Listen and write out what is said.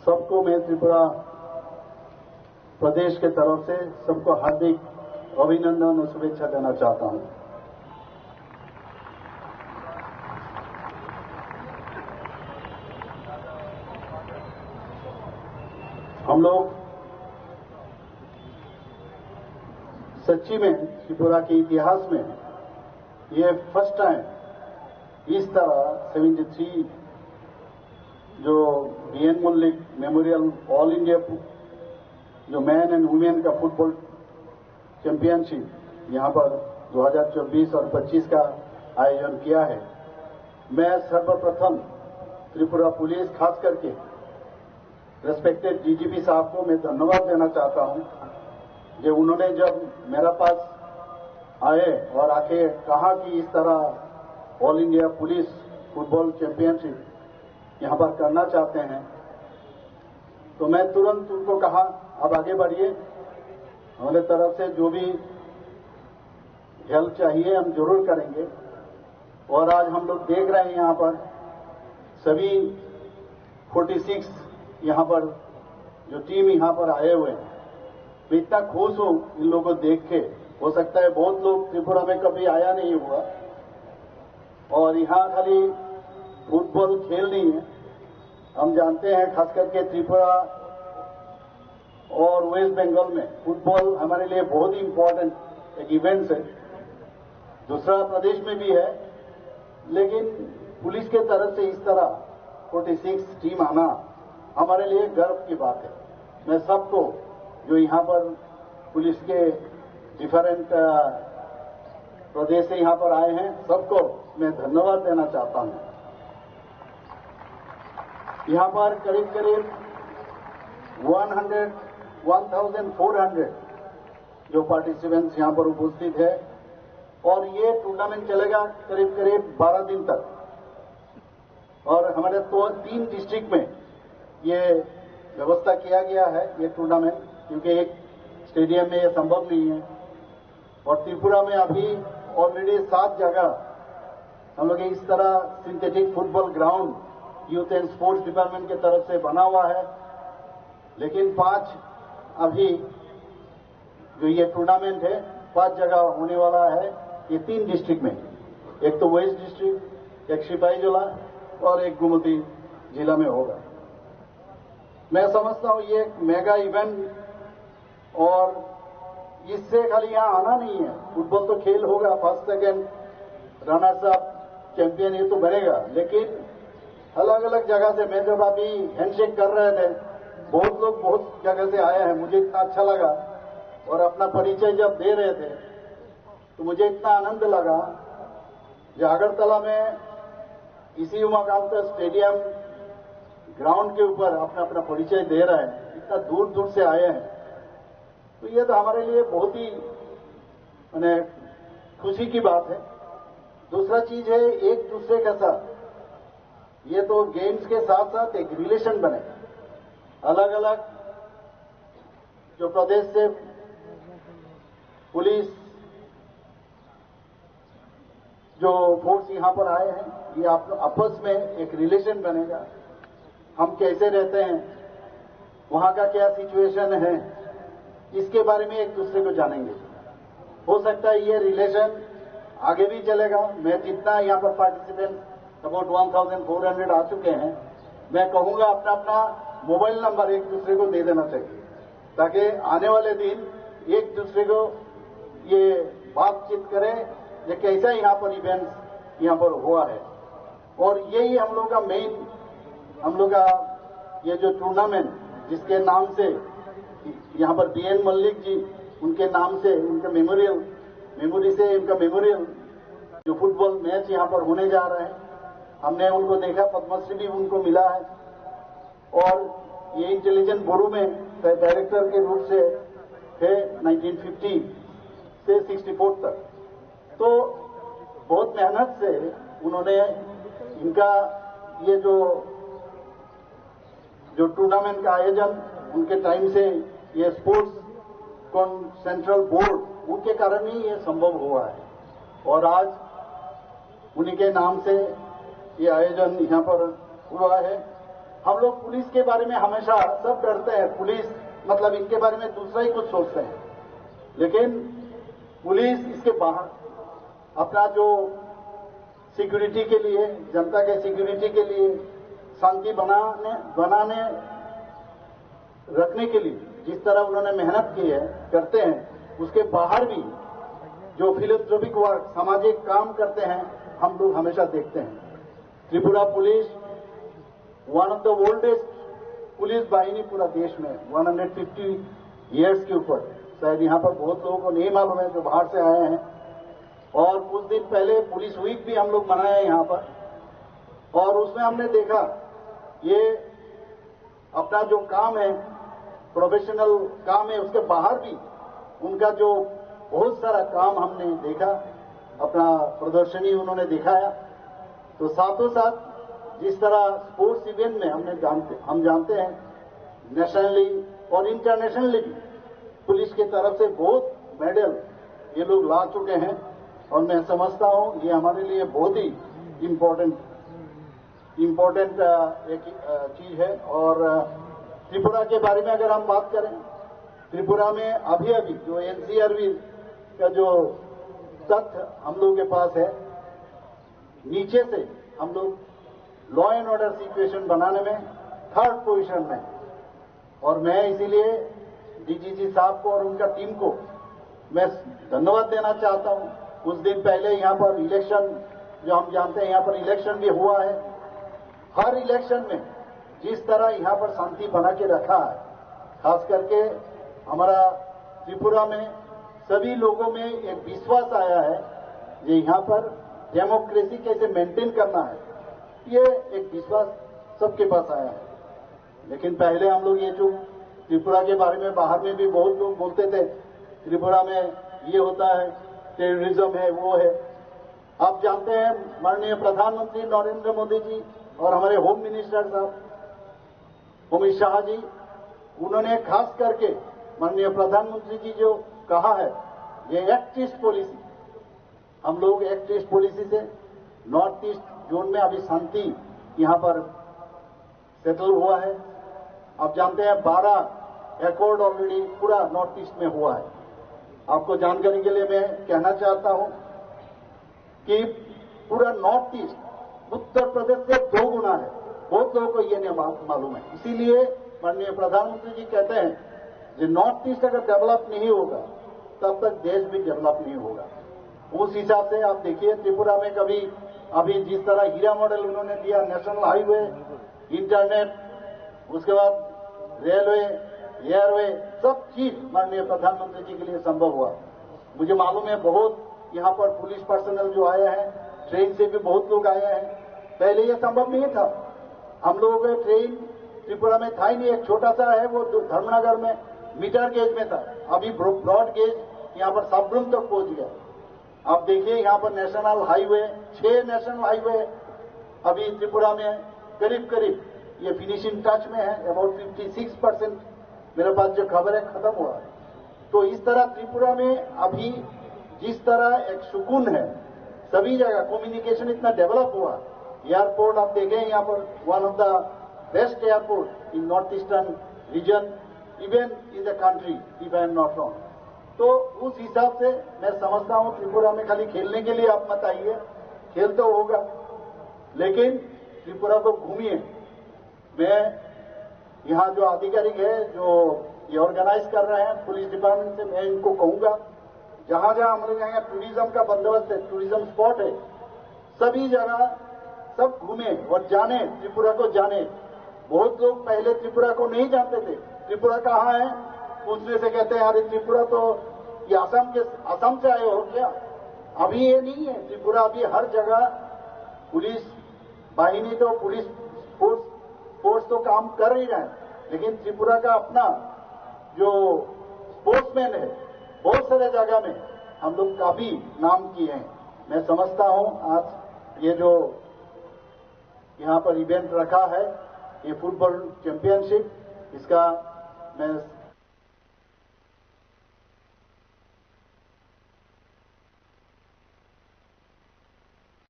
सबको मैं त्रिपुरा प्रदेश के तरफ से सबको हार्दिक अभिनंदन और शुभेच्छा देना चाहता हूं। हम लोग सच्ची में त्रिपुरा के इतिहास में ये फर्स्ट टाइम इस तरह 73 जो BN Mallick memorial all India जो मैन एंड वुमेन का फुटबॉल चैंपियनशिप यहां पर 2024 और 25 का आयोजन किया है। मैं सर्वप्रथम त्रिपुरा पुलिस खास करके रेस्पेक्टेड डीजीपी साहब को मैं धन्यवाद देना चाहता हूं कि उन्होंने जब मेरे पास आए और आके कहा कि इस तरह all India police football championship यहां पर करना चाहते हैं, तो मैं तुरंत उनको कहा अब आगे बढ़िए, हमारे तरफ से जो भी हेल्प चाहिए हम जरूर करेंगे। और आज हम लोग देख रहे हैं यहां पर सभी 46 यहां पर जो टीम यहां पर आए हुए हैं, मैं इतना खुश हूं इन लोगों को देख के। हो सकता है बहुत लोग त्रिपुरा में कभी आया नहीं हुआ और यहां खाली फुटबॉल खेल नहीं है। हम जानते हैं खास करके त्रिपुरा और वेस्ट बंगाल में फुटबॉल हमारे लिए बहुत ही इंपॉर्टेंट एक इवेंट है। दूसरा प्रदेश में भी है, लेकिन पुलिस के तरफ से इस तरह 46 टीम आना हमारे लिए गर्व की बात है। मैं सबको जो यहां पर पुलिस के डिफरेंट प्रदेश से यहां पर आए हैं सबको मैं धन्यवाद देना चाहता हूं। यहां पर करीब करीब 1400 जो पार्टिसिपेंट्स यहां पर उपस्थित है और ये टूर्नामेंट चलेगा करीब करीब 12 दिन तक। और हमारे 3 डिस्ट्रिक्ट में ये व्यवस्था किया गया है ये टूर्नामेंट, क्योंकि एक स्टेडियम में ये संभव नहीं है। और त्रिपुरा में अभी ऑलरेडी 7 जगह हम लोग इस तरह synthetic football ground youth and sports department की तरफ से बना हुआ है, लेकिन 5 अभी जो ये टूर्नामेंट है 5 जगह होने वाला है ये 3 डिस्ट्रिक्ट में। एक तो वेस्ट डिस्ट्रिक्ट, एक सिपाहीजला और एक गोमती जिला में होगा। मैं समझता हूं ये एक मेगा इवेंट और इससे खाली यहां आना नहीं है। फुटबॉल तो खेल होगा, first second runners up champion ये तो बनेगा, लेकिन अलग अलग जगह से मैं जब अभी हैंडशेक कर रहे थे बहुत लोग बहुत जगह से आए हैं, मुझे इतना अच्छा लगा। और अपना परिचय जब दे रहे थे तो मुझे इतना आनंद लगा जो अगरतला में इसी उमाकांत स्टेडियम ग्राउंड के ऊपर अपना अपना परिचय दे रहे हैं, इतना दूर दूर से आए हैं। तो ये तो हमारे लिए बहुत ही माने खुशी की बात है। दूसरा चीज है एक दूसरे के साथ, ये तो गेम्स के साथ साथ एक रिलेशन बने। अलग अलग जो प्रदेश से पुलिस जो फोर्स यहां पर आए हैं, ये आपस में एक रिलेशन बनेगा। हम कैसे रहते हैं, वहां का क्या सिचुएशन है, इसके बारे में एक दूसरे को जानेंगे। हो सकता है ये रिलेशन आगे भी चलेगा। मैं जितना यहां पर पार्टिसिपेंट अबाउट 1400 आ चुके हैं, मैं कहूंगा अपना अपना मोबाइल नंबर एक दूसरे को दे देना चाहिए, ताकि आने वाले दिन एक दूसरे को ये बातचीत करें कि कैसा यहां पर इवेंट्स यहां पर हुआ है। और यही हम लोग का मेन, हम लोग का ये जो टूर्नामेंट जिसके नाम से यहां पर बीएन मल्लिक जी उनके नाम से उनका मेमोरी से उनका मेमोरियल जो फुटबॉल मैच यहां पर होने जा रहा है, हमने उनको देखा, पद्मश्री भी उनको मिला है। और ये इंटेलिजेंट ब्यूरो में डायरेक्टर के रूप से थे 1950 से 64 तक। तो बहुत मेहनत से उन्होंने इनका ये जो टूर्नामेंट का आयोजन उनके टाइम से ये स्पोर्ट्स सेंट्रल बोर्ड उनके कारण ही ये संभव हुआ है। और आज उन्हीं के नाम से ये आयोजन यहां पर हुआ है। हम लोग पुलिस के बारे में हमेशा सब डरते हैं, पुलिस मतलब इनके बारे में दूसरा ही कुछ सोचते हैं, लेकिन पुलिस इसके बाहर अपना जो सिक्योरिटी के लिए, जनता के सिक्योरिटी के लिए, शांति बनाने रखने के लिए जिस तरह उन्होंने मेहनत की है, करते हैं, उसके बाहर भी जो फिलोसॉफिक वर्क, सामाजिक काम करते हैं, हम लोग हमेशा देखते हैं। Tripura police one of the oldest police बाहिनी पूरा देश में, 150 ईयर्स के ऊपर, शायद यहां पर बहुत लोगों को नहीं मालूम है जो बाहर से आए हैं। और कुछ दिन पहले पुलिस वीक भी हम लोग मनाए यहां पर, और उसमें हमने देखा ये अपना जो काम है, प्रोफेशनल काम है, उसके बाहर भी उनका जो बहुत सारा काम हमने देखा, अपना प्रदर्शनी उन्होंने दिखाया। तो साथों साथ जिस तरह स्पोर्ट्स इवेंट में हम जानते हैं नेशनली और इंटरनेशनली भी पुलिस की तरफ से बहुत मेडल ये लोग ला चुके हैं, और मैं समझता हूं ये हमारे लिए बहुत ही इम्पोर्टेंट एक चीज है। और त्रिपुरा के बारे में अगर हम बात करें, त्रिपुरा में अभी जो एनसीआरबी का जो तथ्य हम लोगों के पास है, नीचे से हम लोग लॉ एंड ऑर्डर सिचुएशन बनाने में 3rd पोजीशन में, और मैं इसीलिए डीजीजी साहब को और उनका टीम को मैं धन्यवाद देना चाहता हूं। कुछ दिन पहले यहां पर इलेक्शन, जो हम जानते हैं यहां पर इलेक्शन भी हुआ है, हर इलेक्शन में जिस तरह यहां पर शांति बना के रखा है, खास करके हमारा त्रिपुरा में सभी लोगों में एक विश्वास आया है कि यहां पर डेमोक्रेसी कैसे मेंटेन करना है, ये एक विश्वास सबके पास आया है। लेकिन पहले हम लोग ये जो त्रिपुरा के बारे में बाहर में भी बहुत लोग बोलते थे, त्रिपुरा में ये होता है, टेररिज्म है, वो है। आप जानते हैं माननीय प्रधानमंत्री नरेंद्र मोदी जी और हमारे होम मिनिस्टर साहब अमित शाह जी, उन्होंने खास करके माननीय प्रधानमंत्री जी जो कहा है, ये एक्ट ईस्ट पॉलिसी, हम लोग एक्ट ईस्ट पॉलिसी से नॉर्थ ईस्ट जोन में अभी शांति यहां पर सेटल हुआ है। आप जानते हैं 12 एकॉर्ड ऑलरेडी पूरा नॉर्थ ईस्ट में हुआ है। आपको जानकारी के लिए मैं कहना चाहता हूं कि पूरा नॉर्थ ईस्ट उत्तर प्रदेश से 2 गुना है, बहुत लोगों को ये नहीं मालूम है। इसीलिए माननीय प्रधानमंत्री जी कहते हैं कि नॉर्थ ईस्ट अगर डेवलप नहीं होगा तब तक देश भी डेवलप नहीं होगा। उस हिसाब से आप देखिए त्रिपुरा में कभी अभी जिस तरह हीरा मॉडल उन्होंने दिया, नेशनल हाईवे, इंटरनेट, उसके बाद रेलवे, एयरवे, सब चीज माननीय प्रधानमंत्री जी के लिए संभव हुआ। मुझे मालूम है बहुत यहां पर पुलिस पर्सनल जो आए हैं, ट्रेन से भी बहुत लोग आए हैं, पहले ये संभव नहीं था। हम लोगों का ट्रेन त्रिपुरा में था ही नहीं, एक छोटा सा है वो जो धर्मनगर में मीटर गेज में था, अभी ब्रॉड गेज यहां पर सबरूम तक पहुंच गया। आप देखिए यहां पर नेशनल हाईवे, 6 नेशनल हाईवे अभी त्रिपुरा में करीब करीब ये फिनिशिंग टच में है, अबाउट 56% मेरे पास जो खबर है खत्म हुआ है। तो इस तरह त्रिपुरा में अभी जिस तरह एक सुकून है, सभी जगह कम्युनिकेशन इतना डेवलप हुआ, एयरपोर्ट आप देखें यहां पर one of the best airport in north eastern region, even in the country if I am not wrong. तो उस हिसाब से मैं समझता हूं त्रिपुरा में खाली खेलने के लिए आप मत आइए, खेल तो होगा, लेकिन त्रिपुरा को घूमिए। मैं यहां जो अधिकारी है जो ये ऑर्गेनाइज कर रहे हैं पुलिस डिपार्टमेंट से, मैं इनको कहूंगा जहां जहां हमारे यहाँ टूरिज्म का बंदोबस्त है, टूरिज्म स्पॉट है, सभी जगह सब घूमे और जाने, त्रिपुरा को जाने। बहुत लोग पहले त्रिपुरा को नहीं जानते थे, त्रिपुरा कहाँ है पूछने से कहते हैं अरे त्रिपुरा तो ये असम से आए हो क्या? अभी ये नहीं है, त्रिपुरा अभी हर जगह पुलिस बाहिनी तो पुलिस फोर्स तो काम कर ही रहा है, लेकिन त्रिपुरा का अपना जो स्पोर्ट्समैन है बहुत सारे जगह में हम लोग काफी नाम किए हैं। मैं समझता हूं आज ये जो यहां पर इवेंट रखा है, ये फुटबॉल चैंपियनशिप, इसका मैं